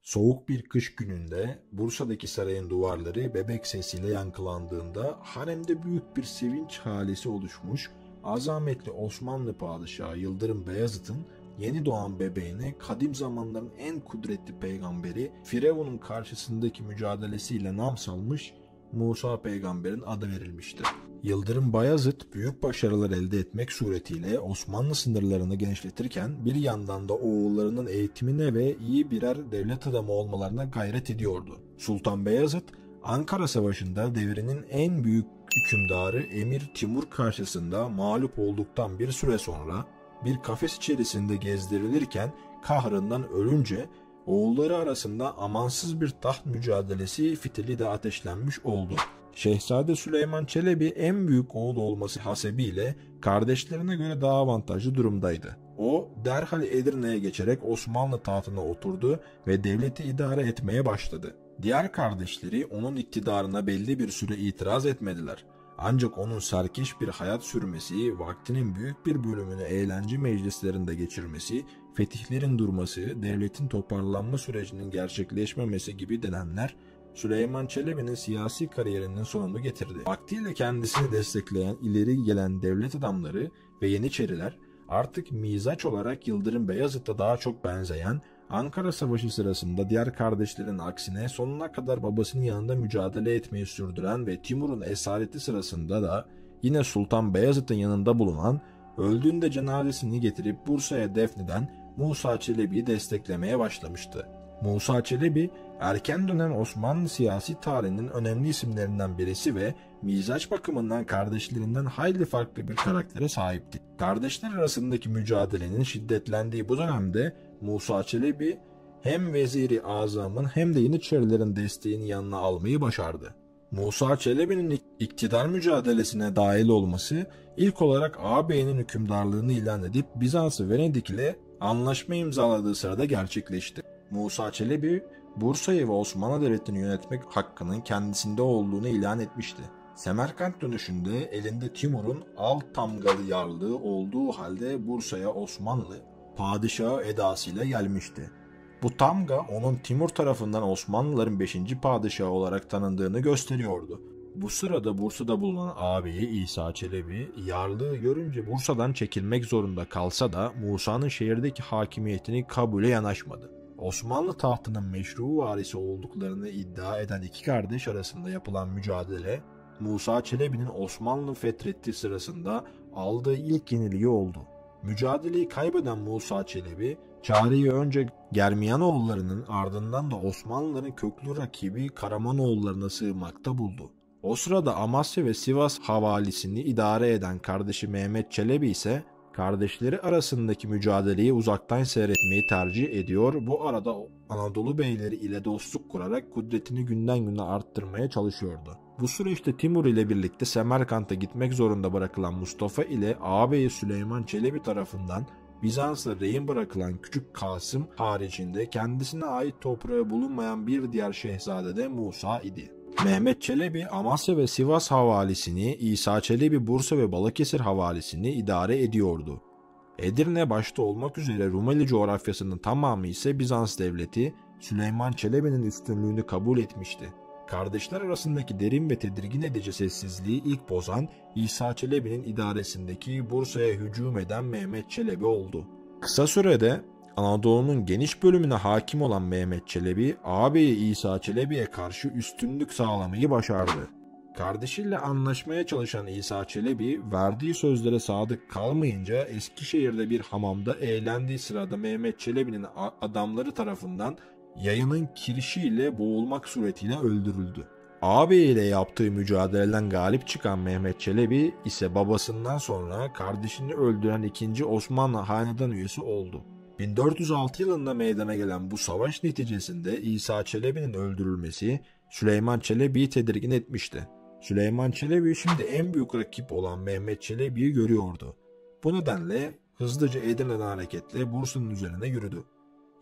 Soğuk bir kış gününde Bursa'daki sarayın duvarları bebek sesiyle yankılandığında haremde büyük bir sevinç halisi oluşmuş, azametli Osmanlı Padişahı Yıldırım Beyazıt'ın yeni doğan bebeğine kadim zamanların en kudretli peygamberi Firavun'un karşısındaki mücadelesiyle nam salmış Musa peygamberin adı verilmişti. Yıldırım Bayezid büyük başarılar elde etmek suretiyle Osmanlı sınırlarını genişletirken bir yandan da oğullarının eğitimine ve iyi birer devlet adamı olmalarına gayret ediyordu. Sultan Beyazıt, Ankara Savaşı'nda devrinin en büyük hükümdarı Emir Timur karşısında mağlup olduktan bir süre sonra bir kafes içerisinde gezdirilirken kahrından ölünce oğulları arasında amansız bir taht mücadelesi fitili de ateşlenmiş oldu. Şehzade Süleyman Çelebi en büyük oğul olması hasebiyle kardeşlerine göre daha avantajlı durumdaydı. O derhal Edirne'ye geçerek Osmanlı tahtına oturdu ve devleti idare etmeye başladı. Diğer kardeşleri onun iktidarına belli bir süre itiraz etmediler. Ancak onun serkeş bir hayat sürmesi, vaktinin büyük bir bölümünü eğlence meclislerinde geçirmesi, fetihlerin durması, devletin toparlanma sürecinin gerçekleşmemesi gibi nedenler Süleyman Çelebi'nin siyasi kariyerinin sonunu getirdi. Vaktiyle kendisini destekleyen ileri gelen devlet adamları ve Yeniçeriler artık mizaç olarak Yıldırım Beyazıt'a daha çok benzeyen, Ankara Savaşı sırasında diğer kardeşlerin aksine sonuna kadar babasının yanında mücadele etmeyi sürdüren ve Timur'un esareti sırasında da yine Sultan Beyazıt'ın yanında bulunan, öldüğünde cenazesini getirip Bursa'ya defneden Musa Çelebi'yi desteklemeye başlamıştı. Musa Çelebi, erken dönem Osmanlı siyasi tarihinin önemli isimlerinden birisi ve mizaç bakımından kardeşlerinden hayli farklı bir karaktere sahipti. Kardeşler arasındaki mücadelenin şiddetlendiği bu dönemde Musa Çelebi hem Vezir-i Azam'ın hem de Yeniçerilerin desteğini yanına almayı başardı. Musa Çelebi'nin iktidar mücadelesine dahil olması ilk olarak ağabeyinin hükümdarlığını ilan edip Bizans'ı Venedik ile anlaşma imzaladığı sırada gerçekleşti. Musa Çelebi, Bursa'yı ve Osmanlı Devleti'ni yönetmek hakkının kendisinde olduğunu ilan etmişti. Semerkant dönüşünde elinde Timur'un alt tamgalı yarlığı olduğu halde Bursa'ya Osmanlı padişahı edasıyla gelmişti. Bu tamga onun Timur tarafından Osmanlıların 5. padişahı olarak tanındığını gösteriyordu. Bu sırada Bursa'da bulunan ağabeyi İsa Çelebi, yarlığı görünce Bursa'dan çekilmek zorunda kalsa da Musa'nın şehirdeki hakimiyetini kabule yanaşmadı. Osmanlı tahtının meşru varisi olduklarını iddia eden iki kardeş arasında yapılan mücadele, Musa Çelebi'nin Osmanlı fethetti sırasında aldığı ilk yenilgi oldu. Mücadeleyi kaybeden Musa Çelebi, çareyi önce Germiyanoğullarının ardından da Osmanlıların köklü rakibi Karamanoğullarına sığınmakta buldu. O sırada Amasya ve Sivas havalisini idare eden kardeşi Mehmet Çelebi ise kardeşleri arasındaki mücadeleyi uzaktan seyretmeyi tercih ediyor. Bu arada Anadolu beyleri ile dostluk kurarak kudretini günden güne arttırmaya çalışıyordu. Bu süreçte Timur ile birlikte Semerkant'a gitmek zorunda bırakılan Mustafa ile ağabeyi Süleyman Çelebi tarafından Bizans'ta rehin bırakılan Küçük Kasım haricinde kendisine ait toprağı bulunmayan bir diğer şehzade de Musa idi. Mehmet Çelebi Amasya ve Sivas havalisini, İsa Çelebi Bursa ve Balıkesir havalisini idare ediyordu. Edirne başta olmak üzere Rumeli coğrafyasının tamamı ise Bizans devleti Süleyman Çelebi'nin üstünlüğünü kabul etmişti. Kardeşler arasındaki derin ve tedirgin edici sessizliği ilk bozan İsa Çelebi'nin idaresindeki Bursa'ya hücum eden Mehmet Çelebi oldu. Kısa sürede Anadolu'nun geniş bölümüne hakim olan Mehmet Çelebi, ağabeyi İsa Çelebi'ye karşı üstünlük sağlamayı başardı. Kardeşiyle anlaşmaya çalışan İsa Çelebi, verdiği sözlere sadık kalmayınca Eskişehir'de bir hamamda eğlendiği sırada Mehmet Çelebi'nin adamları tarafından yayının kirişiyle boğulmak suretiyle öldürüldü. Ağabey ile yaptığı mücadeleden galip çıkan Mehmet Çelebi ise babasından sonra kardeşini öldüren 2. Osmanlı hanedan üyesi oldu. 1406 yılında meydana gelen bu savaş neticesinde İsa Çelebi'nin öldürülmesi Süleyman Çelebi'yi tedirgin etmişti. Süleyman Çelebi şimdi en büyük rakip olan Mehmet Çelebi'yi görüyordu. Bu nedenle hızlıca Edirne'den hareketle Bursa'nın üzerine yürüdü.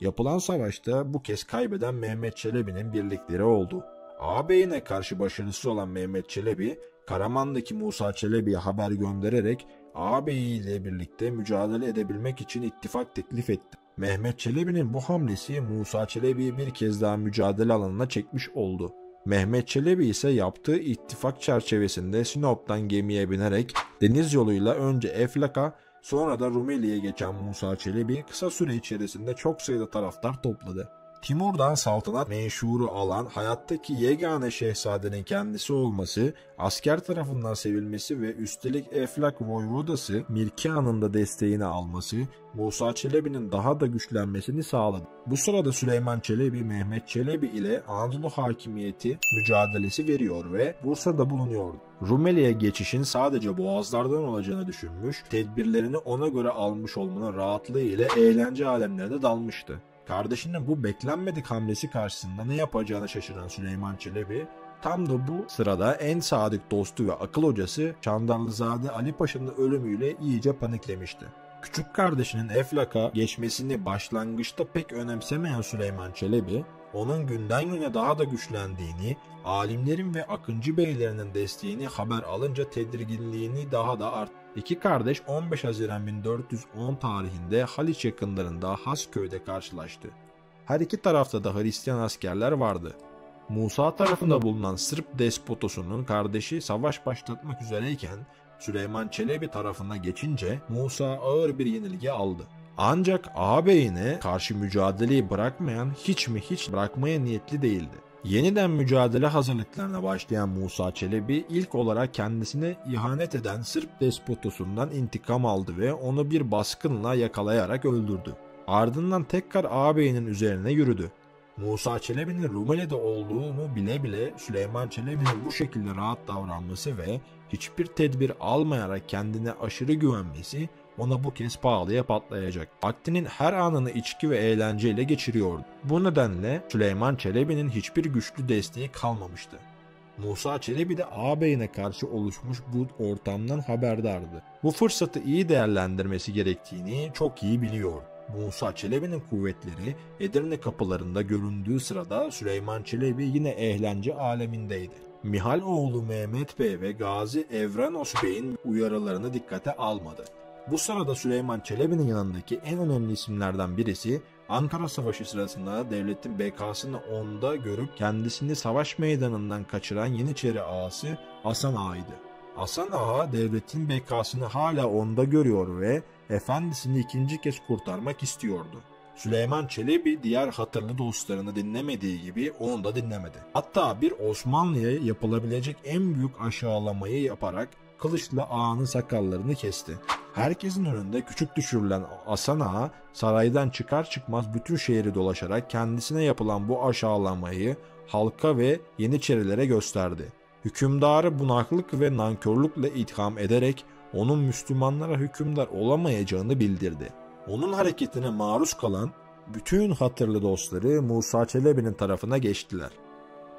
Yapılan savaşta bu kez kaybeden Mehmet Çelebi'nin birlikleri oldu. Ağabeyine karşı başarısız olan Mehmet Çelebi, Karaman'daki Musa Çelebi'ye haber göndererek ağabeyiyle birlikte mücadele edebilmek için ittifak teklif etti. Mehmet Çelebi'nin bu hamlesi Musa Çelebi'yi bir kez daha mücadele alanına çekmiş oldu. Mehmet Çelebi ise yaptığı ittifak çerçevesinde Sinop'tan gemiye binerek deniz yoluyla önce Eflak'a sonra da Rumeli'ye geçen Musa Çelebi kısa süre içerisinde çok sayıda taraftar topladı. Timur'dan saltanat menşuru alan hayattaki yegane şehzadenin kendisi olması, asker tarafından sevilmesi ve üstelik Eflak Voyvodası Mirka'nın da desteğini alması Musa Çelebi'nin daha da güçlenmesini sağladı. Bu sırada Süleyman Çelebi, Mehmet Çelebi ile Anadolu hakimiyeti mücadelesi veriyor ve Bursa'da bulunuyordu. Rumeli'ye geçişin sadece boğazlardan olacağını düşünmüş, tedbirlerini ona göre almış olmanın rahatlığı ile eğlence alemlerine dalmıştı. Kardeşinin bu beklenmedik hamlesi karşısında ne yapacağını şaşıran Süleyman Çelebi, tam da bu sırada en sadık dostu ve akıl hocası Çandarlızade Ali Paşa'nın ölümüyle iyice paniklemişti. Küçük kardeşinin Eflak'a geçmesini başlangıçta pek önemsemeyen Süleyman Çelebi, onun günden güne daha da güçlendiğini, alimlerin ve akıncı beylerinin desteğini haber alınca tedirginliğini daha da arttı. İki kardeş 15 Haziran 1410 tarihinde Haliç yakınlarında Hasköy'de karşılaştı. Her iki tarafta da Hristiyan askerler vardı. Musa tarafında bulunan Sırp despotosunun kardeşi savaş başlatmak üzereyken Süleyman Çelebi tarafına geçince Musa ağır bir yenilgi aldı. Ancak ağabeyine karşı mücadeleyi bırakmayan hiç bırakmaya niyetli değildi. Yeniden mücadele hazırlıklarına başlayan Musa Çelebi ilk olarak kendisine ihanet eden Sırp despotosundan intikam aldı ve onu bir baskınla yakalayarak öldürdü. Ardından tekrar ağabeyinin üzerine yürüdü. Musa Çelebi'nin Rumeli'de olduğunu bile bile Süleyman Çelebi'nin bu şekilde rahat davranması ve hiçbir tedbir almayarak kendine aşırı güvenmesi ona bu kez pahalıya patlayacak. Vaktinin her anını içki ve eğlenceyle geçiriyordu. Bu nedenle Süleyman Çelebi'nin hiçbir güçlü desteği kalmamıştı. Musa Çelebi de ağabeyine karşı oluşmuş bu ortamdan haberdardı. Bu fırsatı iyi değerlendirmesi gerektiğini çok iyi biliyor. Musa Çelebi'nin kuvvetleri Edirne kapılarında göründüğü sırada Süleyman Çelebi yine eğlence alemindeydi. Mihal oğlu Mehmet Bey ve Gazi Evrenos Bey'in uyarılarını dikkate almadı. Bu sırada Süleyman Çelebi'nin yanındaki en önemli isimlerden birisi Ankara Savaşı sırasında devletin bekasını onda görüp kendisini savaş meydanından kaçıran Yeniçeri ağası Hasan Ağa'ydı. Hasan Ağa devletin bekasını hala onda görüyor ve efendisini ikinci kez kurtarmak istiyordu. Süleyman Çelebi diğer hatırlı dostlarını dinlemediği gibi onu da dinlemedi. Hatta bir Osmanlı'ya yapılabilecek en büyük aşağılamayı yaparak kılıçla ağanın sakallarını kesti. Herkesin önünde küçük düşürülen Hasan Ağa saraydan çıkar çıkmaz bütün şehri dolaşarak kendisine yapılan bu aşağılamayı halka ve Yeniçerilere gösterdi. Hükümdarı bunaklık ve nankörlükle itham ederek onun Müslümanlara hükümdar olamayacağını bildirdi. Onun hareketine maruz kalan bütün hatırlı dostları Musa Çelebi'nin tarafına geçtiler.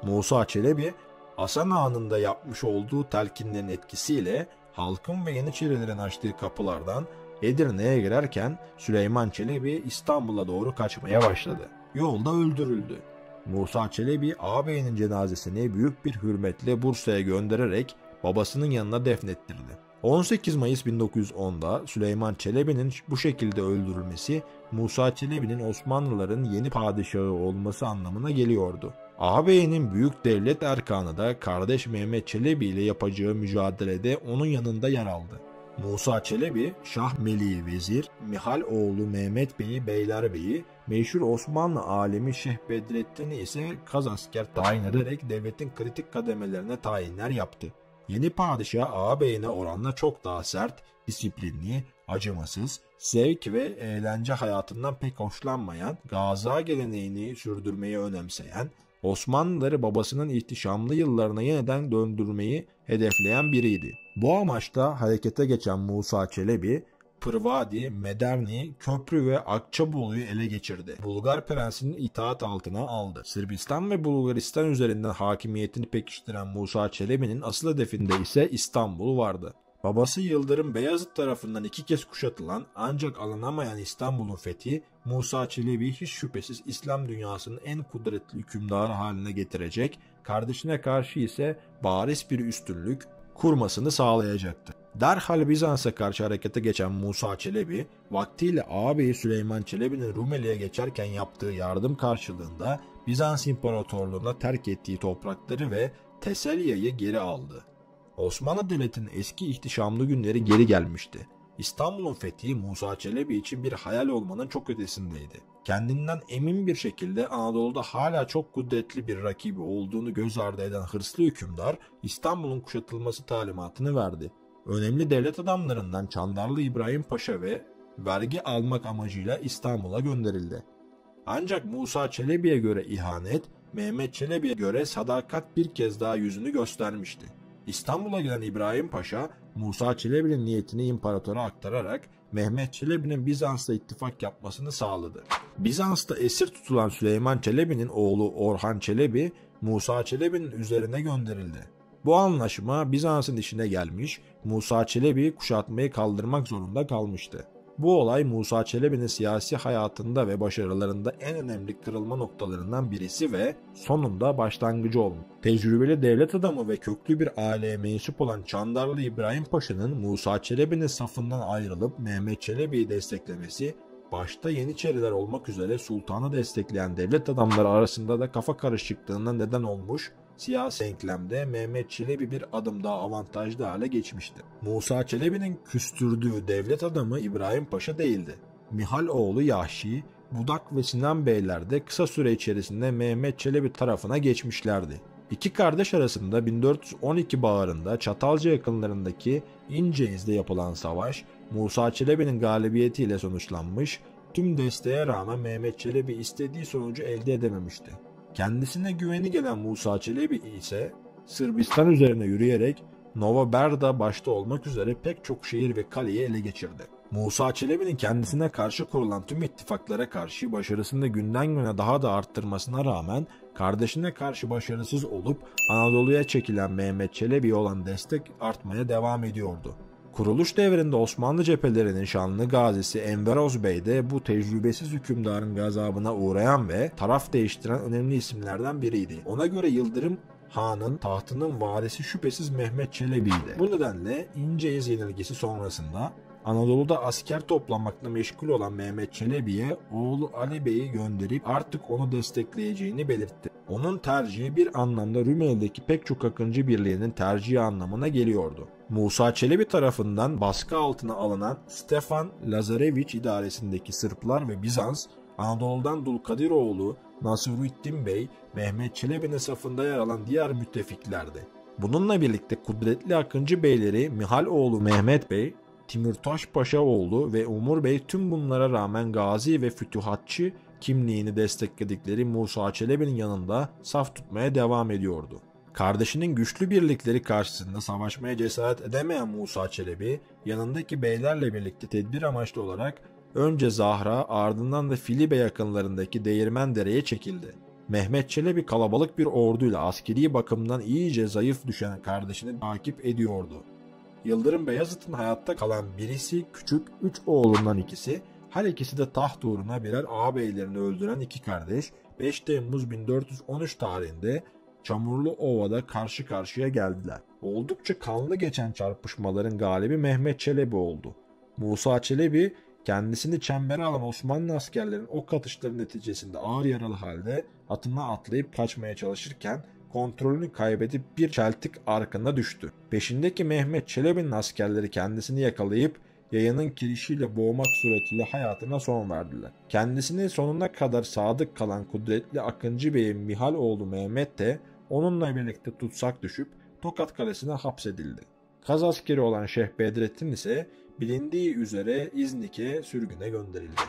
Musa Çelebi, Hasan Ağa'nın da yapmış olduğu telkinlerin etkisiyle halkın ve Yeniçerilerin açtığı kapılardan Edirne'ye girerken Süleyman Çelebi İstanbul'a doğru kaçmaya başladı. Yolda öldürüldü. Musa Çelebi ağabeyinin cenazesini büyük bir hürmetle Bursa'ya göndererek babasının yanına defnettirdi. 18 Mayıs 1910'da Süleyman Çelebi'nin bu şekilde öldürülmesi Musa Çelebi'nin Osmanlıların yeni padişahı olması anlamına geliyordu. Ağabeyinin büyük devlet erkanı da kardeş Mehmet Çelebi ile yapacağı mücadelede onun yanında yer aldı. Musa Çelebi, Şah Meliği Vezir, Mihal oğlu Mehmet Bey'i Beylerbeyi, meşhur Osmanlı alemi Şeyh Bedrettin'i ise kazasker tayin ederek devletin kritik kademelerine tayinler yaptı. Yeni padişah ağabeyine oranla çok daha sert, disiplinli, acımasız, zevk ve eğlence hayatından pek hoşlanmayan, gaza geleneğini sürdürmeyi önemseyen, Osmanlıları babasının ihtişamlı yıllarına yeniden döndürmeyi hedefleyen biriydi. Bu amaçla harekete geçen Musa Çelebi, Pırvadi, Mederni, Köprü ve Akçaboğlu'yu ele geçirdi. Bulgar prensinin itaat altına aldı. Sırbistan ve Bulgaristan üzerinden hakimiyetini pekiştiren Musa Çelebi'nin asıl hedefinde ise İstanbul vardı. Babası Yıldırım Beyazıt tarafından 2 kez kuşatılan ancak alınamayan İstanbul'un fethi Musa Çelebi'yi hiç şüphesiz İslam dünyasının en kudretli hükümdarı haline getirecek, kardeşine karşı ise bariz bir üstünlük kurmasını sağlayacaktı. Derhal Bizans'a karşı harekete geçen Musa Çelebi, vaktiyle ağabeyi Süleyman Çelebi'nin Rumeli'ye geçerken yaptığı yardım karşılığında Bizans İmparatorluğu'na terk ettiği toprakları ve Teselya'yı geri aldı. Osmanlı Devleti'nin eski ihtişamlı günleri geri gelmişti. İstanbul'un fethi Musa Çelebi için bir hayal olmanın çok ötesindeydi. Kendinden emin bir şekilde Anadolu'da hala çok kudretli bir rakibi olduğunu göz ardı eden hırslı hükümdar İstanbul'un kuşatılması talimatını verdi. Önemli devlet adamlarından Çandarlı İbrahim Paşa ve vergi almak amacıyla İstanbul'a gönderildi. Ancak Musa Çelebi'ye göre ihanet, Mehmet Çelebi'ye göre sadakat bir kez daha yüzünü göstermişti. İstanbul'a gelen İbrahim Paşa, Musa Çelebi'nin niyetini imparatora aktararak Mehmet Çelebi'nin Bizans'la ittifak yapmasını sağladı. Bizans'ta esir tutulan Süleyman Çelebi'nin oğlu Orhan Çelebi, Musa Çelebi'nin üzerine gönderildi. Bu anlaşma Bizans'ın işine gelmiş, Musa Çelebi kuşatmayı kaldırmak zorunda kalmıştı. Bu olay Musa Çelebi'nin siyasi hayatında ve başarılarında en önemli kırılma noktalarından birisi ve sonunda başlangıcı olmuş. Tecrübeli devlet adamı ve köklü bir aileye mensup olan Çandarlı İbrahim Paşa'nın Musa Çelebi'nin safından ayrılıp Mehmet Çelebi'yi desteklemesi, başta Yeniçeriler olmak üzere sultanı destekleyen devlet adamları arasında da kafa karışıklığına neden olmuş. Siyasi denklemde Mehmet Çelebi bir adım daha avantajlı hale geçmişti. Musa Çelebi'nin küstürdüğü devlet adamı İbrahim Paşa değildi. Mihal oğlu Yahşi, Budak ve Sinan Beyler de kısa süre içerisinde Mehmet Çelebi tarafına geçmişlerdi. İki kardeş arasında 1412 baharında Çatalca yakınlarındaki İnceiz'de yapılan savaş, Musa Çelebi'nin galibiyetiyle sonuçlanmış, tüm desteğe rağmen Mehmet Çelebi istediği sonucu elde edememişti. Kendisine güveni gelen Musa Çelebi ise Sırbistan üzerine yürüyerek Nova Berda başta olmak üzere pek çok şehir ve kaleyi ele geçirdi. Musa Çelebi'nin kendisine karşı kurulan tüm ittifaklara karşı başarısını günden güne daha da arttırmasına rağmen kardeşine karşı başarısız olup Anadolu'ya çekilen Mehmet Çelebi'ye olan destek artmaya devam ediyordu. Kuruluş devrinde Osmanlı cephelerinin şanlı gazisi Enver Ozbey de bu tecrübesiz hükümdarın gazabına uğrayan ve taraf değiştiren önemli isimlerden biriydi. Ona göre Yıldırım Han'ın tahtının varisi şüphesiz Mehmet Çelebi'ydi. Bu nedenle İnceyiz yenilgisi sonrasında Anadolu'da asker toplamakla meşgul olan Mehmet Çelebi'ye oğlu Ali Bey'i gönderip artık onu destekleyeceğini belirtti. Onun tercihi bir anlamda Rumeli'deki pek çok Akıncı birliğinin tercihi anlamına geliyordu. Musa Çelebi tarafından baskı altına alınan Stefan Lazareviç idaresindeki Sırplar ve Bizans, Anadolu'dan Dulkadiroğlu, Nasruddin Bey, Mehmet Çelebi'nin safında yer alan diğer müttefiklerdi. Bununla birlikte kudretli Akıncı beyleri Mihaloğlu Mehmet Bey, Timurtaş Paşaoğlu ve Umur Bey tüm bunlara rağmen gazi ve fütühatçı kimliğini destekledikleri Musa Çelebi'nin yanında saf tutmaya devam ediyordu. Kardeşinin güçlü birlikleri karşısında savaşmaya cesaret edemeyen Musa Çelebi, yanındaki beylerle birlikte tedbir amaçlı olarak önce Zahra ardından da Filibe yakınlarındaki Değirmendere'ye çekildi. Mehmet Çelebi kalabalık bir orduyla askeri bakımdan iyice zayıf düşen kardeşini takip ediyordu. Yıldırım Beyazıt'ın hayatta kalan birisi küçük 3 oğlundan ikisi, her ikisi de taht uğruna birer ağabeylerini öldüren iki kardeş 5 Temmuz 1413 tarihinde Çamurlu Ova'da karşı karşıya geldiler. Oldukça kanlı geçen çarpışmaların galibi Mehmet Çelebi oldu. Musa Çelebi kendisini çembere alan Osmanlı askerlerin ok atışları neticesinde ağır yaralı halde atına atlayıp kaçmaya çalışırken kontrolünü kaybedip bir çeltik arkına düştü. Peşindeki Mehmet Çelebi'nin askerleri kendisini yakalayıp yayının kirişiyle boğmak suretiyle hayatına son verdiler. Kendisine sonuna kadar sadık kalan kudretli Akıncı Bey'in Mihaloğlu Mehmet de onunla birlikte tutsak düşüp Tokat Kalesi'ne hapsedildi. Kaz askeri olan Şeyh Bedrettin ise bilindiği üzere İznik'e sürgüne gönderildi.